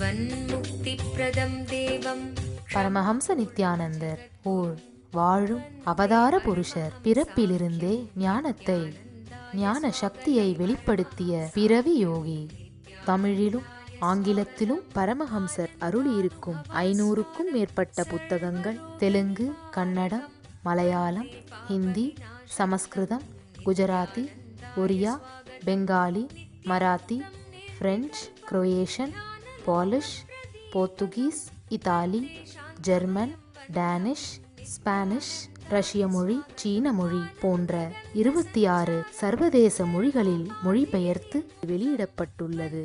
ஜீவன்முக்திப்ரதம் தேவம். பரமஹம்ச நித்யானந்தர் ஓர் வாழும் அவதார புருஷர். பிறப்பிலிருந்தே ஞான சக்தியை வெளிப்படுத்திய பிறவி யோகி. தமிழிலும் ஆங்கிலத்திலும் பரமஹம்சர் அருளியிருக்கும் 500க்கும் மேற்பட்ட புத்தகங்கள் Telugu, Kannada, Malayalam, Hindi, Sanskrit, Gujarati, Oriya, Bengali, Marathi, French, Croatian, Polish, Portuguese, Italy, German, Danish, Spanish, ரஷ்ய மொழி, சீன மொழி போன்ற 26 சர்வதேச மொழிகளில் மொழிபெயர்த்து வெளியிடப்பட்டுள்ளது.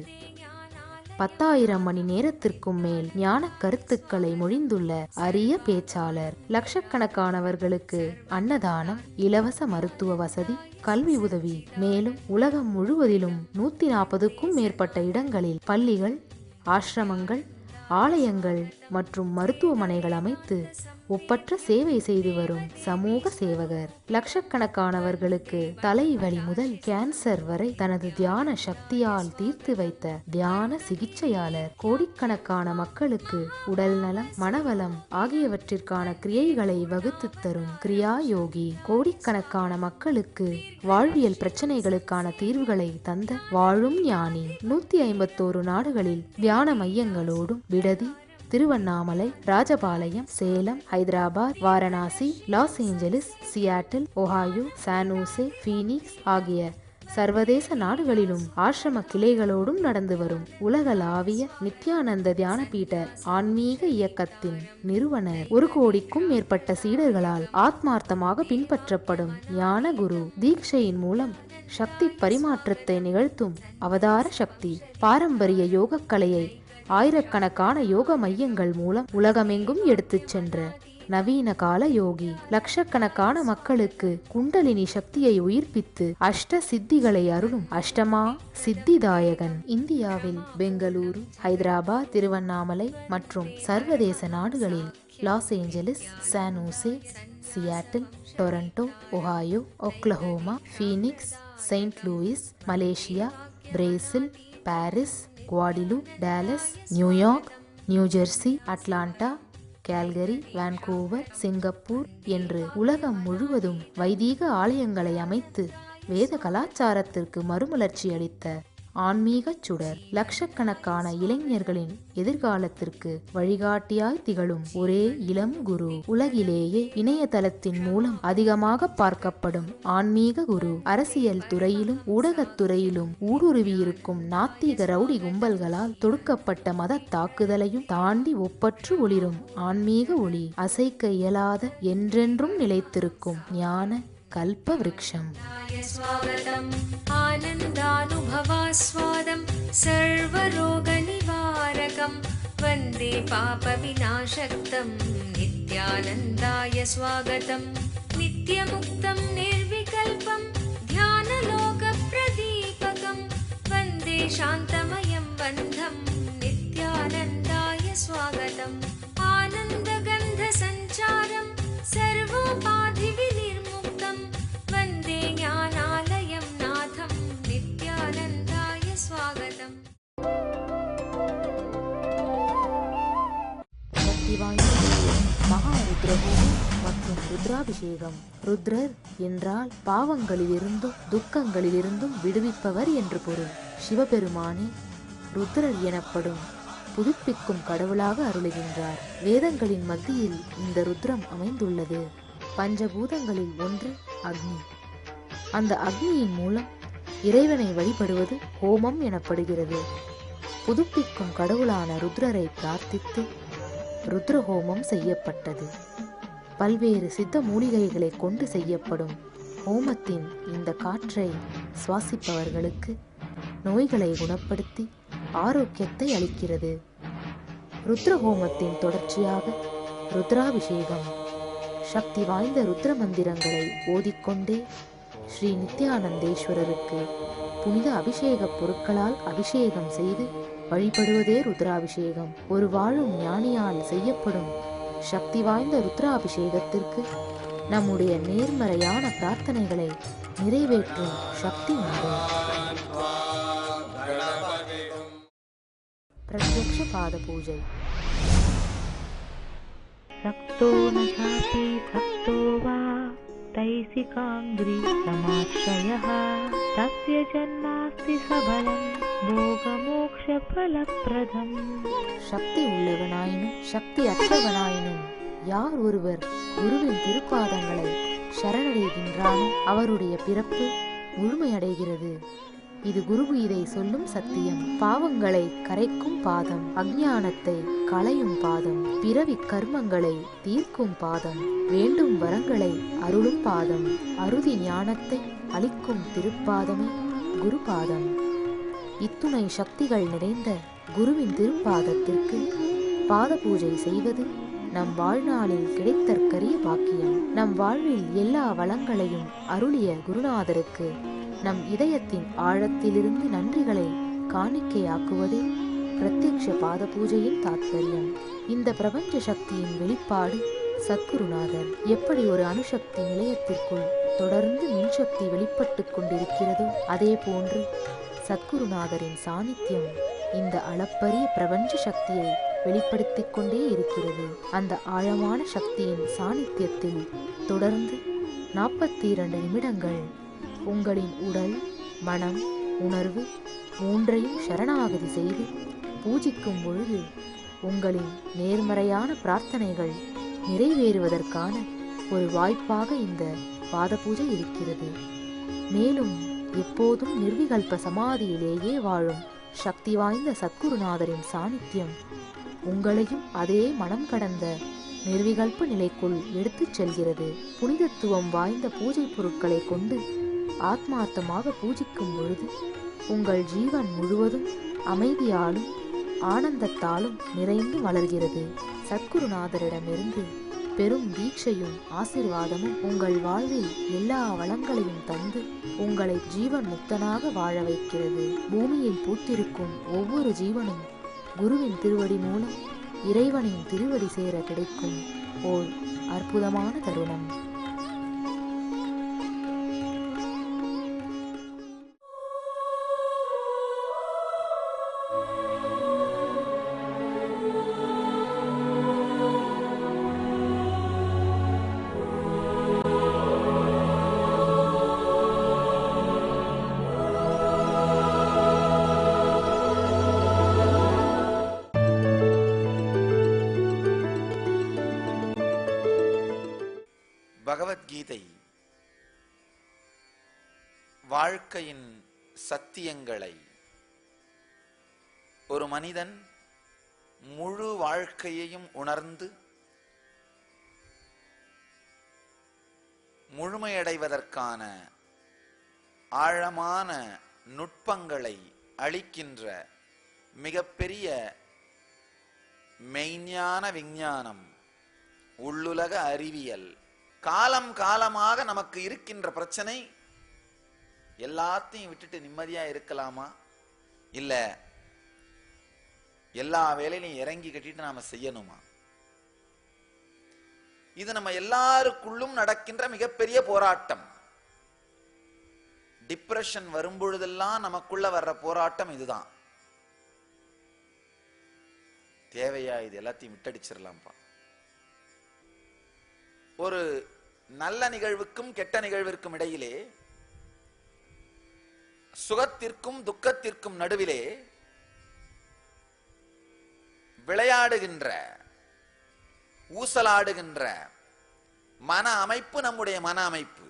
10,000 மணி நேரத்திற்கும் மேல் ஞான கருத்துக்களை மொழிந்துள்ள அரிய பேச்சாளர். லட்சக்கணக்கானவர்களுக்கு அன்னதானம், இலவச மருத்துவ வசதி, கல்வி உதவி, மேலும் உலகம் முழுவதிலும் 140க்கும் மேற்பட்ட இடங்களில் பள்ளிகள், ஆசிரமங்கள், ஆலயங்கள் மற்றும் மருத்துவமனைகள் அமைத்து ஒப்பற்ற சேவை செய்து வரும் சமூக சேவகர். லட்சக்கணக்கானவர்களுக்கு தலைவலி முதல் கேன்சர் வரை தனது தியான சக்தியால் தீர்த்து வைத்த தியான சிகிச்சையாளர். கோடிக்கணக்கான மக்களுக்கு உடல் நலம், மனவளம் ஆகியவற்றிற்கான கிரியைகளை வகுத்து தரும் கிரியா யோகி. கோடிக்கணக்கான மக்களுக்கு வாழ்வியல் பிரச்சனைகளுக்கான தீர்வுகளை தந்த வாழும் ஞானி. 151 நாடுகளில் தியான மையங்களோடும் விடுதி, Tiruvannamalai, Rajapalayam, Salem, Hyderabad, Varanasi, loss Angeles, Seattle, Ohio, San Jose, Phoenix ஆகிய சர்வதேச நாடுகளிலும் ஆசிரம கிளைகளோடும் நடந்து வரும் உலகளாவிய நித்யானந்த தியானபீட ஆன்மீக இயக்கத்தின் நிறுவனர். 1 கோடிக்கும் மேற்பட்ட சீடர்களால் ஆத்மார்த்தமாக பின்பற்றப்படும் ஞான குரு. தீட்சையின் மூலம் சக்தி பரிமாற்றத்தை நிகழ்த்தும் அவதார சக்தி. பாரம்பரிய யோக கலையை ஆயிரக்கணக்கான யோக மையங்கள் மூலம் உலகமெங்கும் எடுத்துச் சென்ற நவீன கால யோகி. லட்சக்கணக்கான மக்களுக்கு குண்டலினி சக்தியை உயிர்ப்பித்து அஷ்ட சித்திகளை அருளும் அஷ்டமா சித்திதாயகன். இந்தியாவில் பெங்களூரு, ஹைதராபாத், திருவண்ணாமலை மற்றும் சர்வதேச நாடுகளில் Los Angeles, San Jose, Seattle, Toronto, Ohio, Oklahoma, Phoenix, Saint Louis, Malaysia, Brazil, Paris, குவாடிலு, Dallas, New York, New Jersey, Atlanta, Calgary, Vancouver, Singapore என்று உலகம் முழுவதும் வைதீக ஆலயங்களை அமைத்து வேத கலாச்சாரத்திற்கு மறுமலர்ச்சி அளித்த ஆன்மீக சுடர். லட்சக்கணக்கான இளைஞர்களின் எதிர்காலத்திற்கு வழிகாட்டியாய் திகழும் ஒரே இளம் குரு. உலகிலேயே இணையதளத்தின் மூலம் அதிகமாக பார்க்கப்படும் ஆன்மீக குரு. அரசியல் துறையிலும் ஊடகத்துறையிலும் ஊடுருவியிருக்கும் நாத்திக ரவுடி கும்பல்களால் தொடுக்கப்பட்ட மத தாக்குதலையும் தாண்டி ஒப்பற்று ஒளிரும் ஆன்மீக ஒளி. அசைக்க இயலாத, என்றென்றும் நிலைத்திருக்கும் ஞான கல்ப விருட்சம். ஸ்வாகதம் ஆனந்தானுபவாஸ்வாதம் சர்வரோக நிவாரகம் வந்தே பாப விநாசக்தம் நித்யானந்தாய ஸ்வாகதம். நித்யமுக்தம் நிர்விகல்பம் தியானலோக பிரதீபகம் வந்தே சாந்தமயம் பந்தம் நித்யானந்தாய ஸ்வாகதம். ஆனந்தகந்த சஞ்சாரம் சர்வோபாதி விநிர்முக்தம் வந்தே ஞானாலயம் நாதம் நித்யானந்தாய ஸ்வாகதம். சக்தி வாய்ந்த மகாருத்ரஹோமம் மற்றும் ருத்ராபிஷேகம். ருத்ரர் என்றால் பாவங்களிலிருந்தும் துக்கங்களிலிருந்தும் விடுவிப்பவர் என்று பொருள். சிவபெருமானே ருத்ரர் எனப்படும் புதுப்பிக்கும் கடவுளாக அருளுகின்றார். வேதங்களின் மத்தியில் இந்த ருத்ரம் அமைந்துள்ளது. பஞ்சபூதங்களில் ஒன்று அக்னி. அந்த அக்னியின் மூலம் இறைவனை வழிபடுவது ஹோமம் எனப்படுகிறது. புதுப்பிக்கும் கடவுளான ருத்ரரை பிரார்த்தித்து ருத்ரஹோமம் செய்யப்பட்டது. பல்வேறு சித்த மூலிகைகளை கொண்டு செய்யப்படும் ஹோமத்தின் இந்த காற்றை சுவாசிப்பவர்களுக்கு நோய்களை குணப்படுத்தி ஆரோக்கியத்தை அளிக்கிறது. ருத்ரஹோமத்தின் தொடர்ச்சியாக ருத்ராபிஷேகம். சக்தி வாய்ந்த ருத்ர மந்திரங்களை ஓதிக்கொண்டே ஸ்ரீ நித்யானந்தேஸ்வரருக்கு புனித அபிஷேக பொருட்களால் அபிஷேகம் செய்து வழிபடுவதே ருத்ராபிஷேகம். ஒரு வாழும் ஞானியால் செய்யப்படும் சக்தி வாய்ந்த ருத்ராபிஷேகத்திற்கு நம்முடைய நேர்மறையான பிரார்த்தனைகளை நிறைவேற்றும் சக்தி உண்டு. பிரத்யக்ஷ பாத பூஜை. சக்தோ ந சாபி சக்தோ வா தைசிகாங்கிரி சமாஸ்ரயः தஸ்ய ஜன்மாஸ்தி சபலம் போகமோக்ஷ பலப்ரதம். சக்தி உள்ளவனாயினும் சக்தி அற்றவனாயினும் யார் ஒருவர் குருவின் திருப்பாதங்களை சரணடைகின்றானோ அவருடைய பிறப்பு முழுமையடைகிறது. இது குருகீதை சொல்லும் சத்தியம். பாவங்களை கரைக்கும் பாதம், அஞ்ஞானத்தை களையும் பாதம், பிறவி கர்மங்களை தீர்க்கும் பாதம், வேண்டும் வரங்களை அருளும் பாதம், அறுதி ஞானத்தை அளிக்கும் திருப்பாதமே குருபாதம். இத்துணை சக்திகள் நிறைந்த குருவின் திருப்பாதத்திற்கு பாத பூஜை செய்வது நம் வாழ்நாளில் கிடைத்தற்கரிய பாக்கியம். நம் வாழ்வில் எல்லா வளங்களையும் அருளிய குருநாதருக்கு நம் இதயத்தின் ஆழத்திலிருந்து நன்றிகளை காணிக்கையாக்குவதே பிரத்யக்ஷ பாத பூஜையின் தாத்பரியம். இந்த பிரபஞ்ச சக்தியின் வெளிப்பாடு சத்குருநாதர். எப்படி ஒரு அணுசக்தி நிலையத்திற்குள் தொடர்ந்து மின்சக்தி வெளிப்பட்டு கொண்டிருக்கிறதோ அதே போன்று சத்குருநாதரின் சாநித்தியம் இந்த அளப்பரிய பிரபஞ்ச சக்தியை வெளிப்படுத்திக் கொண்டே இருக்கிறது. அந்த ஆழமான சக்தியின் சாநித்தியத்தில் தொடர்ந்து 42 நிமிடங்கள் உங்களின் உடல், மனம், உணர்வு மூன்றையும் சரணாகதி செய்து பூஜிக்கும் பொழுது உங்களின் நேர்மறையான பிரார்த்தனைகள் நிறைவேறுவதற்கான ஒரு வாய்ப்பாக இந்த பாத பூஜை இருக்கிறது. மேலும் எப்போதும் நிர்விகல்ப சமாதியிலேயே வாழும் சக்தி வாய்ந்த சத்குருநாதரின் சாநித்தியம் உங்களையும் அதே மனம் கடந்த நிர்விகல்ப நிலைக்குள் எடுத்துச் செல்கிறது. புனிதத்துவம் வாய்ந்த பூஜை பொருட்களை கொண்டு ஆத்மார்த்தமாக பூஜிக்கும் பொழுது உங்கள் ஜீவன் முழுவதும் அமைதியாலும் ஆனந்தத்தாலும் நிறைந்து வளர்கிறது. சத்குருநாதரிடமிருந்து பெரும் தீட்சையும் ஆசீர்வாதமும் உங்கள் வாழ்வில் எல்லா வளங்களையும் தந்து உங்களை ஜீவன் முக்தனாக வாழ வைக்கிறது. பூமியில் பூத்திருக்கும் ஒவ்வொரு ஜீவனும் குருவின் திருவடி மூலம் இறைவனின் திருவடி சேர கிடைக்கும் ஓர் அற்புதமான தருணம். பகவத்கீதை வாழ்க்கையின் சத்தியங்களை ஒரு மனிதன் முழு வாழ்க்கையையும் உணர்ந்து முழுமையடைவதற்கான ஆழமான நுட்பங்களை அளிக்கின்ற மிகப்பெரிய மெய்ஞான விஞ்ஞானம், உள்ளுலக அறிவியல். காலம் காலமாக நமக்கு இருக்கின்ற பிரச்சனை, எல்லாத்தையும் விட்டுட்டு நிம்மதியா இருக்கலாமா, இல்ல எல்லா வேலையிலையும் இறங்கி கட்டிட்டு நாம செய்யணுமா? இது நம்ம எல்லாருக்குள்ளும் நடக்கின்ற மிகப்பெரிய போராட்டம். டிப்ரெஷன் வரும்பொழுதெல்லாம் நமக்குள்ள வர்ற போராட்டம் இதுதான். தேவையா இது எல்லாத்தையும் விட்டடிச்சிடலாம்ப்பா. ஒரு நல்ல நிகழ்வுக்கும் கெட்ட நிகழ்விற்கும் இடையிலே, சுகத்திற்கும் துக்கத்திற்கும் நடுவிலே விளையாடுகின்ற ஊசலாடுகின்ற மன அமைப்பு நம்முடைய மன அமைப்பு,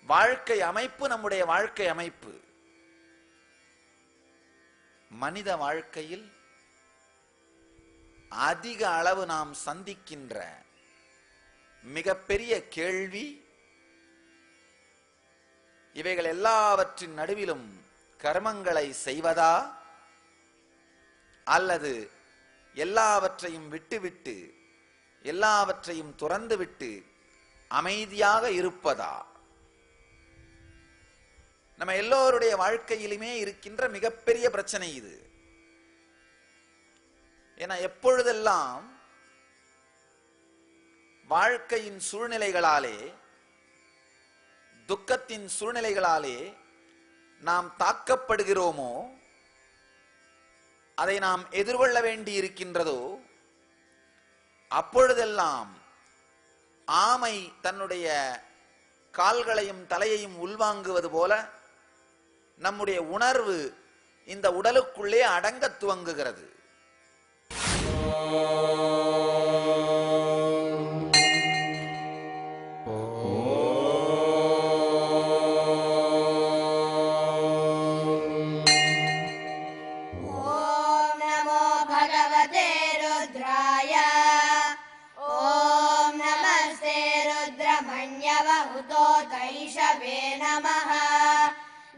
வாழ்க்கை அமைப்பு நம்முடைய வாழ்க்கை அமைப்பு. மனித வாழ்க்கையில் அதிக அளவு நாம் சந்திக்கின்ற மிகப்பெரிய கேள்வி, இவைகள் எல்லாவற்றின் நடுவிலும் கர்மங்களை செய்வதா அல்லது எல்லாவற்றையும் விட்டுவிட்டு எல்லாவற்றையும் துறந்துவிட்டு அமைதியாக இருப்பதா? நம்ம எல்லோருடைய வாழ்க்கையிலுமே இருக்கின்ற மிகப்பெரிய பிரச்சனை இது. ஏன்னா எப்பொழுதெல்லாம் வாழ்க்கையின் சூழ்நிலைகளாலே, துக்கத்தின் சூழ்நிலைகளாலே நாம் தாக்கப்படுகிறோமோ அதை நாம் எதிர்கொள்ள வேண்டி இருக்கின்றதோ அப்பொழுதெல்லாம் ஆமை தன்னுடைய கால்களையும் தலையையும் உள்வாங்குவது போல நம்முடைய உணர்வு இந்த உடலுக்குள்ளே அடங்க துவங்குகிறது.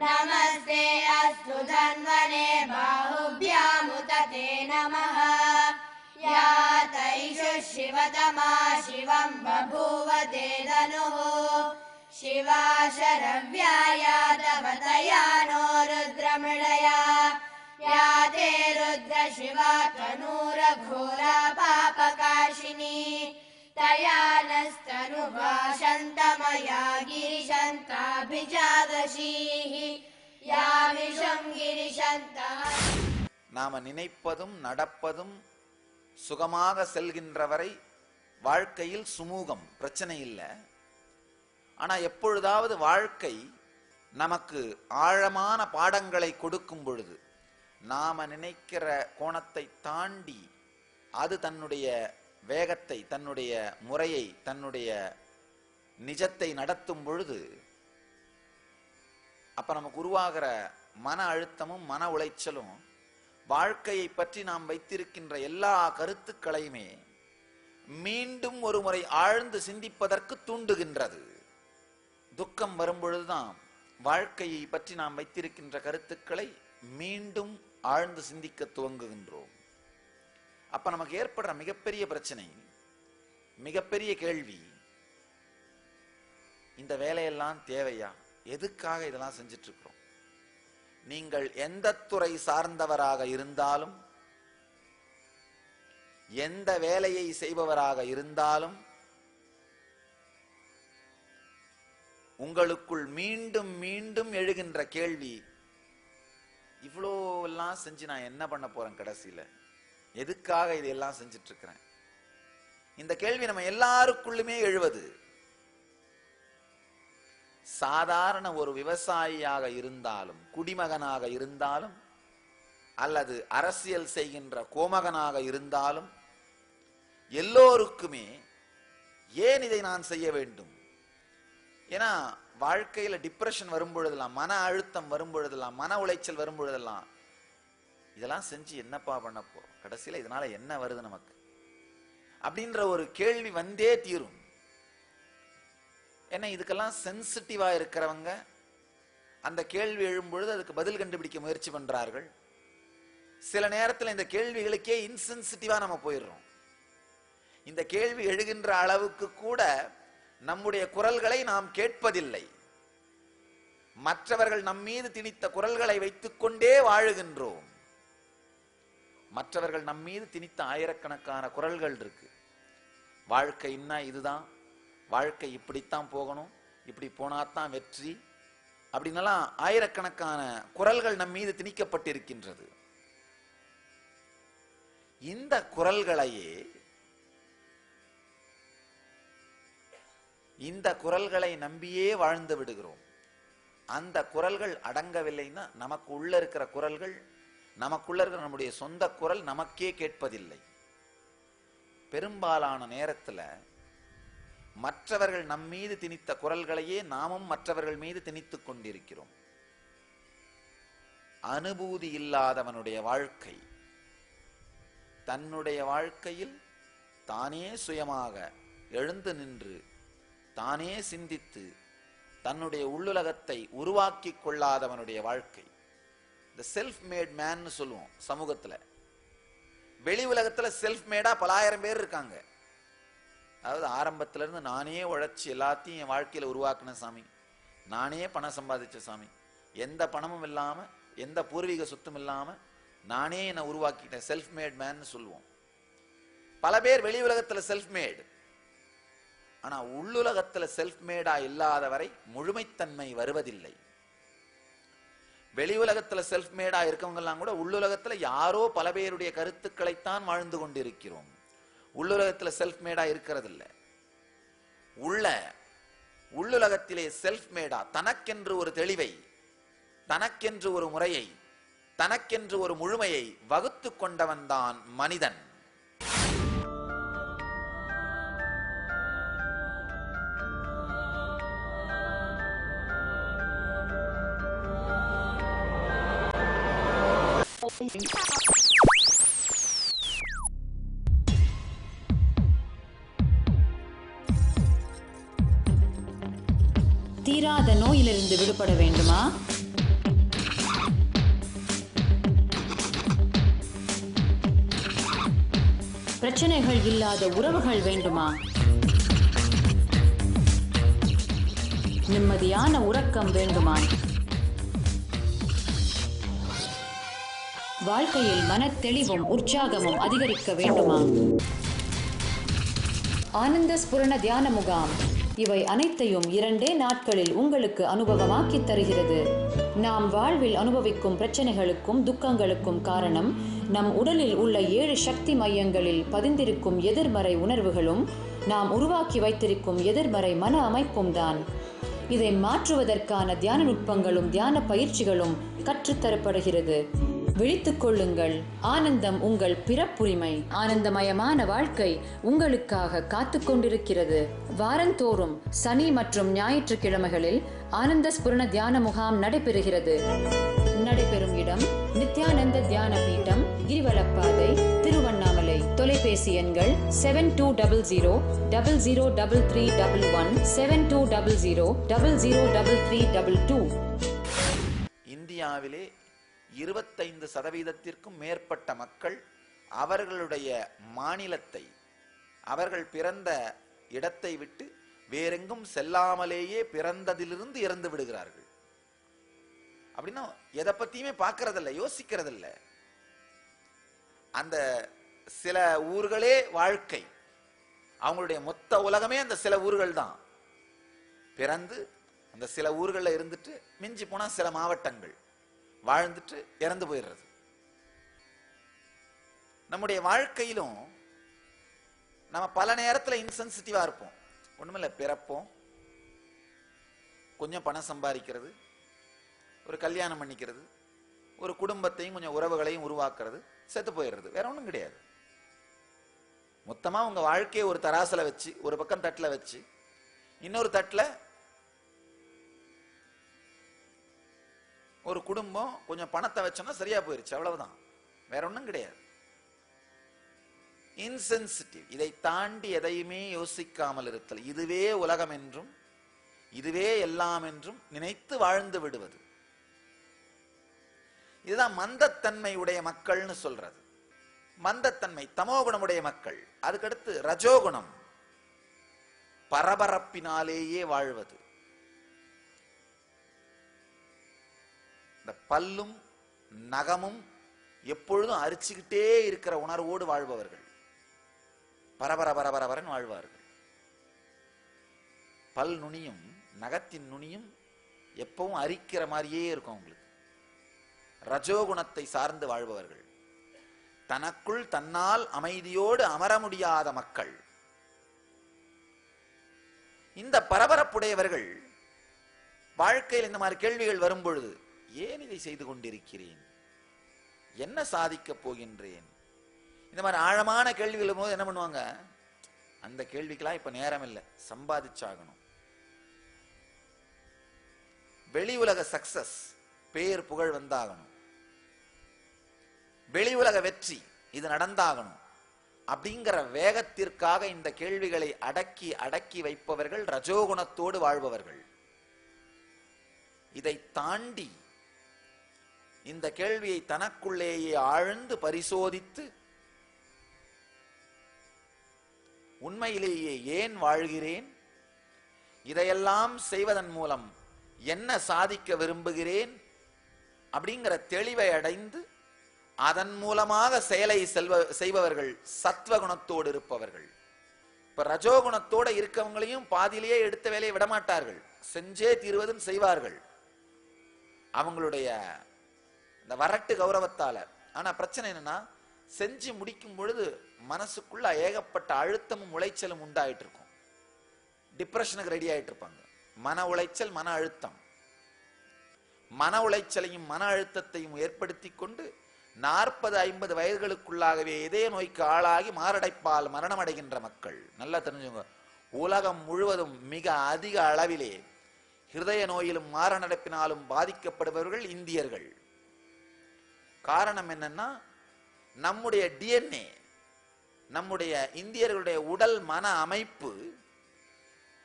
नमस्ते अस्तु धन्वने बाहुभ्यामुदते नमः। या तैषु शिवतमा शिवं बभूव ते धनुः शिवा शरव्याया तव तया नो रुद्रमृडया। या ते रुद्र शिवा तनूरघोरा पापकाशिनी तया नस्तनुभाषन्तमया गिरिशन्ताभिजादशीः यामिषं गिरिशन्तः. நாம நினைப்பதும் நடப்பதும் சுகமாக செல்கின்றவரை வாழ்க்கையில் சுமூகம், பிரச்சனை இல்லை. ஆனா எப்பொழுதாவது வாழ்க்கை நமக்கு ஆழமான பாடங்களை கொடுக்கும் பொழுது, நாம நினைக்கிற கோணத்தை தாண்டி அது தன்னுடைய வேகத்தை, தன்னுடைய முறையை, தன்னுடைய நிஜத்தை நடத்தும் பொழுது அப்ப நமக்கு உருவாகிற மன அழுத்தமும் மன உளைச்சலும் வாழ்க்கையை பற்றி நாம் வைத்திருக்கின்ற எல்லா கருத்துக்களையுமே மீண்டும் ஒரு முறை ஆழ்ந்து சிந்திப்பதற்கு தூண்டுகின்றது. துக்கம் வரும்பொழுதுதான் வாழ்க்கையை பற்றி நாம் வைத்திருக்கின்ற கருத்துக்களை மீண்டும் ஆழ்ந்து சிந்திக்க துவங்குகின்றோம். அப்ப நமக்கு ஏற்படுற மிகப்பெரிய பிரச்சனை, மிகப்பெரிய கேள்வி, இந்த வேலையெல்லாம் தேவையா? எதுக்காக இதெல்லாம் செஞ்சிட்டு இருக்கிறோம்? நீங்கள் எந்த துறை சார்ந்தவராக இருந்தாலும், எந்த வேலையை செய்பவராக இருந்தாலும், உங்களுக்குள் மீண்டும் மீண்டும் எழுகின்ற கேள்வி, இவ்வளோ எல்லாம் செஞ்சு நான் என்ன பண்ண போறேன்? கடைசியில எதுக்காக இதெல்லாம் செஞ்சிட்டு இருக்கிறேன்? இந்த கேள்வி நம்ம எல்லாருக்குள்ளுமே எழுவது. சாதாரண ஒரு விவசாயியாக இருந்தாலும், குடிமகனாக இருந்தாலும், அல்லது அரசியல் செய்கின்ற கோமகனாக இருந்தாலும், எல்லோருக்குமே ஏன் இதை நான் செய்ய வேண்டும்? ஏன்னா வாழ்க்கையில டிப்ரெஷன் வரும்பொழுதெல்லாம், மன அழுத்தம் வரும்பொழுதெல்லாம், மன உளைச்சல் வரும்பொழுதெல்லாம், இதெல்லாம் செஞ்சு என்னப்பா பண்ண போறோம்? கடைசியில இதனால என்ன வருது நமக்கு அப்படின்ற ஒரு கேள்வி வந்தே தீரும். ஏன்னா இதுக்கெல்லாம் சென்சிட்டிவா இருக்கிறவங்க அந்த கேள்வி எழும்பொழுது அதுக்கு பதில் கண்டுபிடிக்க முயற்சி பண்றார்கள். சில நேரத்தில் இந்த கேள்விகளுக்கே இன்சென்சிட்டிவா நம்ம போயிடுறோம். இந்த கேள்வி எழுகின்ற அளவுக்கு கூட நம்முடைய குரல்களை நாம் கேட்பதில்லை. மற்றவர்கள் நம் மீது திணித்த குரல்களை வைத்துக் கொண்டே வாழுகின்றோம். மற்றவர்கள் நம் மீது திணித்த ஆயிரக்கணக்கான குரல்கள் இருக்கு. வாழ்க்கைன்னா இதுதான், வாழ்க்கை இப்படித்தான் போகணும், இப்படி போனாத்தான் வெற்றி, அப்படின்னலாம் ஆயிரக்கணக்கான குரல்கள் நம் மீது திணிக்கப்பட்டிருக்கின்றது. இந்த குரல்களையே, இந்த குரல்களை நம்பியே வாழ்ந்து விடுகிறோம். அந்த குரல்கள் அடங்கவில்லைன்னா நமக்கு உள்ள இருக்கிற குரல்கள், நமக்குள்ள இருக்கிற நம்முடைய சொந்த குரல் நமக்கே கேட்பதில்லை. பெரும்பாலான நேரத்துல மற்றவர்கள் நம் மீது திணித்த குரல்களையே நாமும் மற்றவர்கள் மீது திணித்துக் கொண்டிருக்கிறோம். அனுபூதி இல்லாதவனுடைய வாழ்க்கை, தன்னுடைய வாழ்க்கையில் தானே சுயமாக எழுந்து நின்று தானே சிந்தித்து தன்னுடைய உள்ளுலகத்தை உருவாக்கி கொள்ளாதவனுடைய வாழ்க்கை, இந்த செல்ஃப் மேட் மேன் சொல்லுவோம் சமூகத்துல. வெளி உலகத்துல செல்ஃப் மேடா பலாயிரம் பேர் இருக்காங்க. அதாவது ஆரம்பத்துல இருந்து நானே உழைச்சி எல்லாத்தையும் என் வாழ்க்கையில உருவாக்குன சாமி, நானே பணம் சம்பாதிச்ச சாமி, எந்த பணமும் இல்லாம எந்த பூர்வீக சொத்தும் இல்லாம நானே என்னை உருவாக்கிட்டேன், செல்ஃப் மேட் மேன் சொல்லுவோம். பல பேர் வெளி உலகத்துல செல்ஃப் மேட். ஆனா உள்ளுலகத்துல செல்ஃப் மேடா இல்லாதவரை முழுமைத்தன்மை வருவதில்லை. வெளி உலகத்துல செல்ஃப் மேடா இருக்கவங்க எல்லாம் கூட உள்ளுலகத்துல யாரோ பல பேருடைய கருத்துக்களைத்தான் வாழ்ந்து கொண்டிருக்கிறோம். உள்ளுலகத்துல செல்ஃப் மேடா இருக்கிறது இல்ல. உள்ளுலகத்திலே செல்ஃப் மேடா தனக்கென்று ஒரு தெளிவை, தனக்கென்று ஒரு முறையை, தனக்கென்று ஒரு முழுமையை வகுத்து கொண்டவன் தான் மனிதன். தீராத நோயிலிருந்து விடுபட வேண்டுமா? பிரச்சனைகள் இல்லாத உறவுகள் வேண்டுமா? நிம்மதியான உறக்கம் வேண்டுமா? வாழ்க்கையில் மனத்தெளிவும் உற்சாகமும் அதிகரிக்க வேண்டுமா? ஆனந்த ஸ்புரண தியான முகாம் இவை அனைத்தையும் 2 நாட்களில் உங்களுக்கு அனுபவமாக்கி தருகிறது. நாம் வாழ்வில் அனுபவிக்கும் பிரச்சனைகளுக்கும் துக்கங்களுக்கும் காரணம் நம் உடலில் உள்ள 7 சக்தி மையங்களில் பதிந்திருக்கும் எதிர்மறை உணர்வுகளும் நாம் உருவாக்கி வைத்திருக்கும் எதிர்மறை மன அமைப்பும் தான். இதை மாற்றுவதற்கான தியான நுட்பங்களும் தியான பயிற்சிகளும் கற்றுத்தரப்படுகிறது. விழித்துக் கொள்ளுங்கள், ஆனந்தம் உங்கள் பிறப்புரிமை. ஆனந்தமயமான வாழ்க்கை உங்களுக்காக காத்து கொண்டிருக்கிறது. வாரந்தோறும் சனி மற்றும் ஞாயிற்றுக்கிழமைகளில் ஆனந்த ஸ்புரண தியான முகாம் நடைபெறுகிறது. நடைபெறும் இடம் நித்யானந்த தியான பீட்டம், கிரிவலப்பாதை, திருவண்ணாமலை. தொலைபேசி எண்கள் 7200003311 7200003322. இந்தியாவிலே 25% மேற்பட்ட மக்கள் அவர்களுடைய மாநிலத்தை, அவர்கள் பிறந்த இடத்தை விட்டு வேறெங்கும் செல்லாமலேயே பிறந்ததிலிருந்து இறந்து விடுகிறார்கள். அப்படின்னா எதை பத்தியுமே பார்க்கறதில்ல, யோசிக்கிறதில்ல. அந்த சில ஊர்களே வாழ்க்கை, அவங்களுடைய மொத்த உலகமே அந்த சில ஊர்கள் தான். பிறந்து அந்த சில ஊர்களில் இருந்துட்டு மிஞ்சி போனா சில மாவட்டங்கள் வாழ்ந்துட்டு இறந்து போயிடுறது. நம்முடைய வாழ்க்கையிலும் நம்ம பல நேரத்தில் இன்சென்சிட்டிவா இருப்போம். ஒண்ணுமில்ல, பிறப்போம், கொஞ்சம் பணம் சம்பாதிக்கிறது, ஒரு கல்யாணம் பண்ணிக்கிறது, ஒரு குடும்பத்தையும் கொஞ்சம் உறவுகளையும் உருவாக்குறது, செத்து போயிடுறது. வேற ஒன்றும் கிடையாது. மொத்தமா உங்க வாழ்க்கையை ஒரு தராசுல வச்சு, ஒரு பக்கம் தட்டுல வச்சு, இன்னொரு தட்டுல ஒரு குடும்பம் கொஞ்சம் பணத்தை வச்சோம்னா சரியா போயிருச்சு, அவ்வளவுதான். வேற ஒன்றும் கிடையாது. இன்சென்சிட்டிவ், இதை தாண்டி எதையுமே யோசிக்காமல் இருத்தல், இதுவே உலகம் என்றும் இதுவே எல்லாம் என்றும் நினைத்து வாழ்ந்து விடுவது. இதுதான் மந்தத்தன்மை உடைய மக்கள்னு சொல்றது. மந்தத்தன்மை, தமோகுணமுடைய மக்கள். அதுக்கடுத்து ரஜோகுணம், பரபரப்பினாலேயே வாழ்வது. இந்த பல்லும் நகமும் எப்பொழுதும் அரிச்சுக்கிட்டே இருக்கிற உணர்வோடு வாழ்பவர்கள் பரபர பரபரபரன் வாழ்வார்கள். பல் நுனியும் நகத்தின் நுனியும் எப்பவும் அரிக்கிற மாதிரியே இருக்கும் அவங்களுக்கு. ரஜோகுணத்தை சார்ந்து வாழ்பவர்கள், தனக்குள் தன்னால் அமைதியோடு அமர முடியாத மக்கள். இந்த பரபரப்புடையவர்கள் வாழ்க்கையில் இந்த மாதிரி கேள்விகள் வரும் பொழுது, ஏன் இதை செய்து கொண்டிருக்கிறேன், என்ன சாதிக்கப் போகின்றேன், இந்த மாதிரி ஆழமான கேள்விகள் போது என்ன பண்ணுவாங்க, அந்த கேள்விக்கெல்லாம் இப்ப நேரம் இல்லை, சம்பாதிச்சாகணும். வெளி உலக சக்சஸ், பேர் புகழ் வந்தாகணும், வெளி உலக வெற்றி இது நடந்தாகணும் அப்படிங்கிற வேகத்திற்காக இந்த கேள்விகளை அடக்கி அடக்கி வைப்பவர்கள் ரஜோகுணத்தோடு வாழ்பவர்கள். இதை தாண்டி இந்த கேள்வியை தனக்குள்ளேயே ஆழ்ந்து பரிசோதித்து உண்மையிலேயே ஏன் வாழ்கிறேன், இதையெல்லாம் செய்வதன் மூலம் என்ன சாதிக்க விரும்புகிறேன் அப்படிங்கிற தெளிவை அடைந்து அதன் மூலமாக செயலை செய்பவர்கள் சத்வகுணத்தோடு இருப்பவர்கள். இப்ப ரஜோகுணத்தோட இருக்கவங்களையும் பாதியிலேயே எடுத்த வேலையை விடமாட்டார்கள், செஞ்சே தீர்வதும் செய்வார்கள். அவங்களுடைய இந்த வரட்டு கௌரவத்தால. ஆனா பிரச்சனை என்னன்னா, செஞ்சு முடிக்கும் பொழுது மனசுக்குள்ள ஏகப்பட்ட அழுத்தமும் உளைச்சலும் உண்டாயிட்டு இருக்கும். டிப்ரெஷனுக்கு ரெடி ஆயிட்டு இருப்பாங்க. மன உளைச்சல், மன அழுத்தம். மன உளைச்சலையும் மன அழுத்தத்தையும் ஏற்படுத்தி கொண்டு 40-50 வயதுகளுக்குள்ளாகவே இதய நோய்க்கு ஆளாகி மாரடைப்பால் மரணம் அடைகின்ற மக்கள். நல்லா தெரிஞ்சுங்க, உலகம் முழுவதும் மிக அதிக அளவிலே ஹிருதய நோயிலும் மாரடைப்பினாலும் பாதிக்கப்படுபவர்கள் இந்தியர்கள். காரணம் என்னன்னா, நம்முடைய டிஎன்ஏ, நம்முடைய இந்தியர்களுடைய உடல் மன அமைப்பு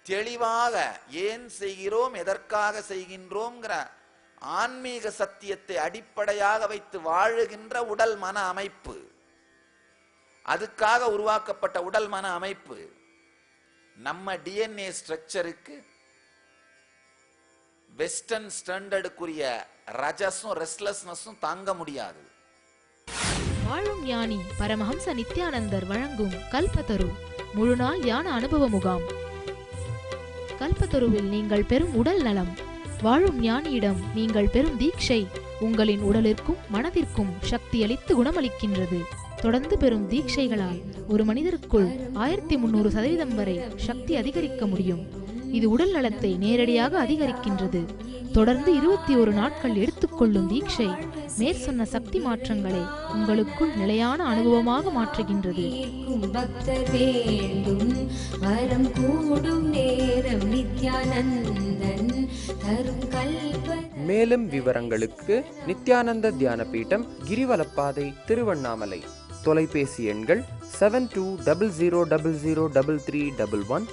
தெளிவாக ஏன் செய்கிறோம், எதற்காக செய்கின்றோம்ங்கிற ஆன்மீக சத்தியத்தை அடிப்படையாக வைத்து வாழுகின்ற உடல் மன அமைப்பு, அதுக்காக உருவாக்கப்பட்ட உடல் மன அமைப்பு. நம்ம டிஎன்ஏ ஸ்ட்ரக்சருக்கு வெஸ்டர்ன் ஸ்டாண்டர்டுக்குரிய ரஜஸும் ரெஸ்ட்லெஸ்னஸும் தாங்க முடியாது. வாழும் ஞானி பரமஹம்ச நித்யானந்தர் வழங்கும் கல்பத்தரு முழுநாள் ஞான அனுபவ முகாம். கல்பத்தருவில் நீங்கள் பெறும் உடல் நலம், வாழும் ஞானியிடம் நீங்கள் பெறும் தீட்சை உங்களின் உடலிற்கும் மனதிற்கும் சக்தியளித்து குணமளிக்கின்றது. தொடர்ந்து பெறும் தீட்சைகளால் ஒரு மனிதருக்குள் 1300% வரை சக்தி அதிகரிக்க முடியும். இது உடல் நலத்தை நேரடியாக அதிகரிக்கின்றது. தொடர்ந்து 21 நாட்கள் எடுத்துக்கொள்ளும் தீட்சை மேற்சொன்ன சக்தி மாற்றங்களை உங்களுக்குள் நிலையான அனுபவமாக மாற்றுகின்றது. பக்தர் வேண்டும் வரம் கூடும் நேரம் நித்யானந்தன் தரும் கல்ப. மேலும் விவரங்களுக்கு நித்யானந்த தியான பீடம், கிரிவலப்பாதை, திருவண்ணாமலை. தொலைபேசி எண்கள் 7200003311,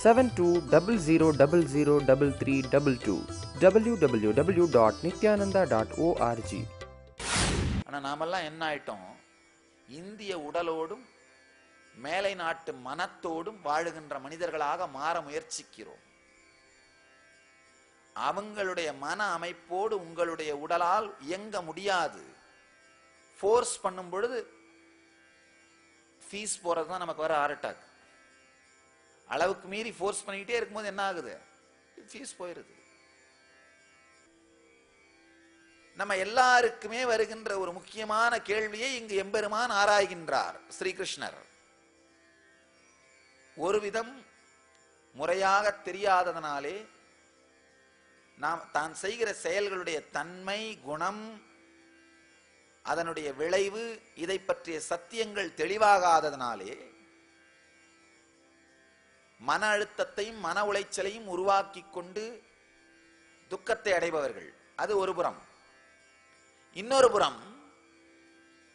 7200003322, www.nityananda.org. ஆனா நாமெல்லாம் என்ன ஆயிட்டோம், இந்திய உடலோடும் மேலை நாட்டு மனத்தோடும் வாழுகின்ற மனிதர்களாக மாற முயற்சிக்கிறோம். அவங்களுடைய மன அமைப்போடு உங்களுடைய உடலால் இயங்க முடியாது. ஃபோர்ஸ் பண்ணும் பொழுது ஃபீஸ் போறதுதான் நமக்கு வர ஹார்ட் அட்டாக். அளவுக்கு மீறி ஃபோர்ஸ் பண்ணிக்கிட்டே இருக்கும்போது என்ன ஆகுது, ஃபீஸ் போயிருது. நம்ம எல்லாருக்குமே வருகின்ற ஒரு முக்கியமான கேள்வியை இங்கு எம்பெருமான் ஆராய்கின்றார் ஸ்ரீகிருஷ்ணர். ஒரு விதம் முறையாக தெரியாததனாலே நாம் தான் செய்கிற செயல்களுடைய தன்மை, குணம், அதனுடைய விளைவு, இதை பற்றிய சத்தியங்கள் தெளிவாகாததனாலே மன அழுத்தத்தையும் மன உளைச்சலையும் உருவாக்கி கொண்டு துக்கத்தை அடைபவர்கள். அது ஒரு புறம். இன்னொரு புறம்,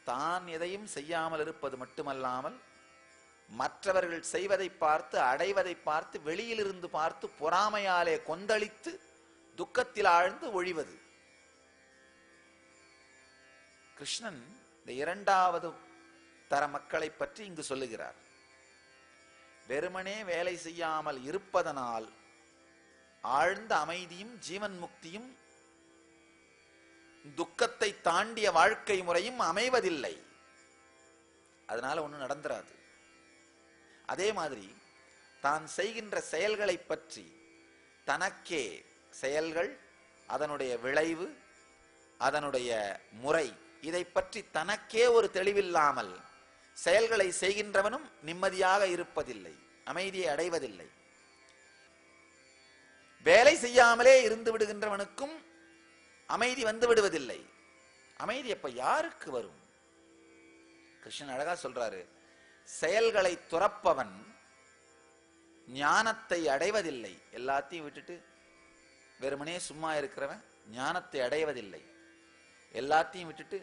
தான் எதையும் செய்யாமல் இருப்பது மட்டுமல்லாமல் மற்றவர்கள் செய்வதை பார்த்து, அடைவதை பார்த்து, வெளியிலிருந்து பார்த்து பொறாமையாலே கொந்தளித்து துக்கத்தில் ஆழ்ந்து ஒழிவது. கிருஷ்ணன் இந்த இரண்டாவது தர மக்களை பற்றி இங்கு சொல்லுகிறார். வெறுமனே வேலை செய்யாமல் இருப்பதனால் ஆழ்ந்த அமைதியும் ஜீவன் முக்தியும் துக்கத்தை தாண்டிய வாழ்க்கை முறையும் அமைவதில்லை. அதனால ஒண்ணு நடந்துராது. அதே மாதிரி தான் செய்கின்ற செயல்களை பற்றி தனக்கே செயல்கள், அதனுடைய விளைவு, அதனுடைய முறை, இதை பற்றி தனக்கே ஒரு தெளிவில்லாமல் செயல்களை செய்கின்றவனும் நிம்மதியாக இருப்பதில்லை, அமைதியை அடைவதில்லை. வேலை செய்யாமலே இருந்து விடுகின்றவனுக்கும் அமைதி வந்து விடுவதில்லை. அமைதி எப்ப யாருக்கு வரும்? கிருஷ்ணன் அழகா சொல்றாரு, செயல்களை துறப்பவன் ஞானத்தை அடைவதில்லை. எல்லாத்தையும் விட்டுட்டு வெறுமனே சும்மா இருக்கிறவன் ஞானத்தை அடைவதில்லை. எல்லாத்தையும் விட்டுட்டு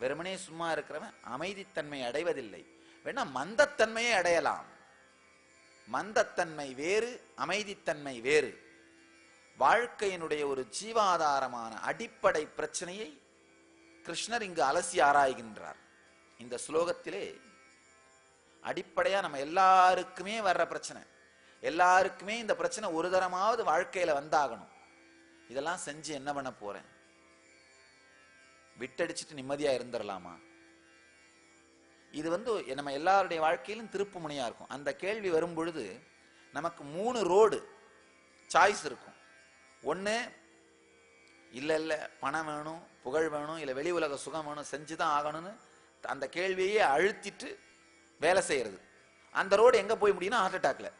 வெறுமனே சும்மா இருக்கிறவன் அமைதித்தன்மை அடைவதில்லை. வேணா மந்தத்தன்மையை அடையலாம். மந்தத்தன்மை வேறு, அமைதித்தன்மை வேறு. வாழ்க்கையினுடைய ஒரு ஜீவாதாரமான அடிப்படை பிரச்சனையை கிருஷ்ணர் இங்கு அலசி ஆராய்கின்றார். இந்த ஸ்லோகத்திலே அடிப்படையா நம்ம எல்லாருக்குமே வர்ற பிரச்சனை, எல்லாருக்குமே இந்த பிரச்சனை ஒரு தரமாவது வாழ்க்கையில வந்தாகணும். இதெல்லாம் செஞ்சு என்ன பண்ண போறேன்? விட்டடிச்சுட்டு நிம்மதியா இருந்துடலாமா? இது நம்ம எல்லாருடைய வாழ்க்கையிலும் திருப்பு முனையா இருக்கும். அந்த கேள்வி வரும் பொழுது நமக்கு 3 ரோடு சாய்ஸ் இருக்கும். ஒண்ணு, இல்லை பணம் வேணும், புகழ் வேணும், இல்லை வெளி உலக சுகம் வேணும், செஞ்சுதான் ஆகணும்னு அந்த கேள்வியே அழுத்திட்டு வேலை செய்யறது. அந்த ரோடு எங்க போய் முடியும்னா ஹார்ட் அட்டாக்ல,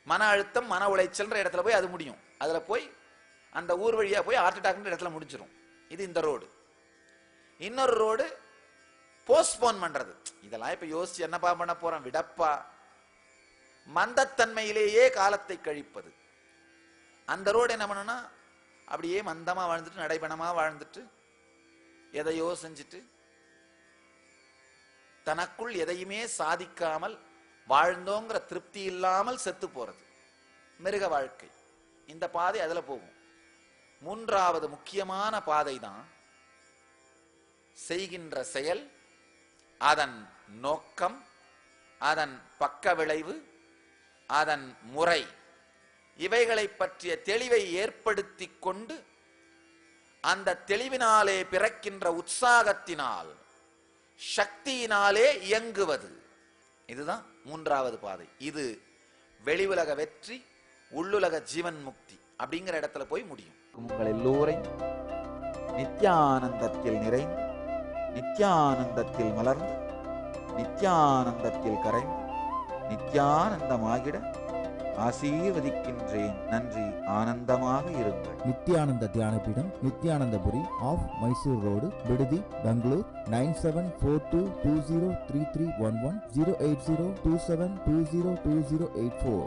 மன அழுத்தம், மன உளைச்சல்ன்ற இடத்துல போய் அது முடியும். அதுல போய் அந்த ஊர் வழியா போய் ஹார்ட் அட்டாக்ன்ற இடத்துல முடிச்சிடும். இது இந்த ரோடு. இன்னொரு ரோடு போஸ்ட்போன் பண்றது. இதெல்லாம் இப்ப யோசிச்சு என்னப்பா பண்ண போறோம், விடப்பா. மந்தத்தன்மையிலேயே காலத்தை கழிப்பது. அந்த ரோடு என்ன பண்ணுன்னா அப்படியே மந்தமா வாழ்ந்துட்டு, நடைபெணமா வாழ்ந்துட்டு, எதையோ செஞ்சுட்டு, தனக்குள் எதையுமே சாதிக்காமல் வாழ்ந்தோங்கிற திருப்தி இல்லாமல் செத்து போறது மிருக வாழ்க்கை. இந்த பாதை அதுல போகும். மூன்றாவது முக்கியமான பாதை தான் செய்கின்ற செயல், அதன் நோக்கம், அதன் பக்க விளைவு, அதன் முறை, இவைகளை பற்றிய தெளிவை ஏற்படுத்தி கொண்டு அந்த தெளிவினாலே பிறக்கின்ற உற்சாகத்தினால், சக்தியினாலே இயங்குவது. இதுதான் மூன்றாவது பாதை. இது வெளி உலக வெற்றி, உள்ளுலக ஜீவன் முக்தி அப்படிங்கிற இடத்துல போய் முடியும். உங்கள் எல்லோரையும் நித்யானந்தத்தில் நிறைந்து, நித்யானந்தத்தில் மலர்ந்து, நித்யானந்தத்தில் கரைந்து, நித்யானந்தமாகிட ஆசீர்வதிக்கின்றேன். நன்றி. ஆனந்தமாக இருங்கள். நித்யானந்த தியானபீடம், நித்யானந்தபுரி ஆஃப் மைசூர் ரோடு, விடுதி, பெங்களூர். 9742203311 08027202084.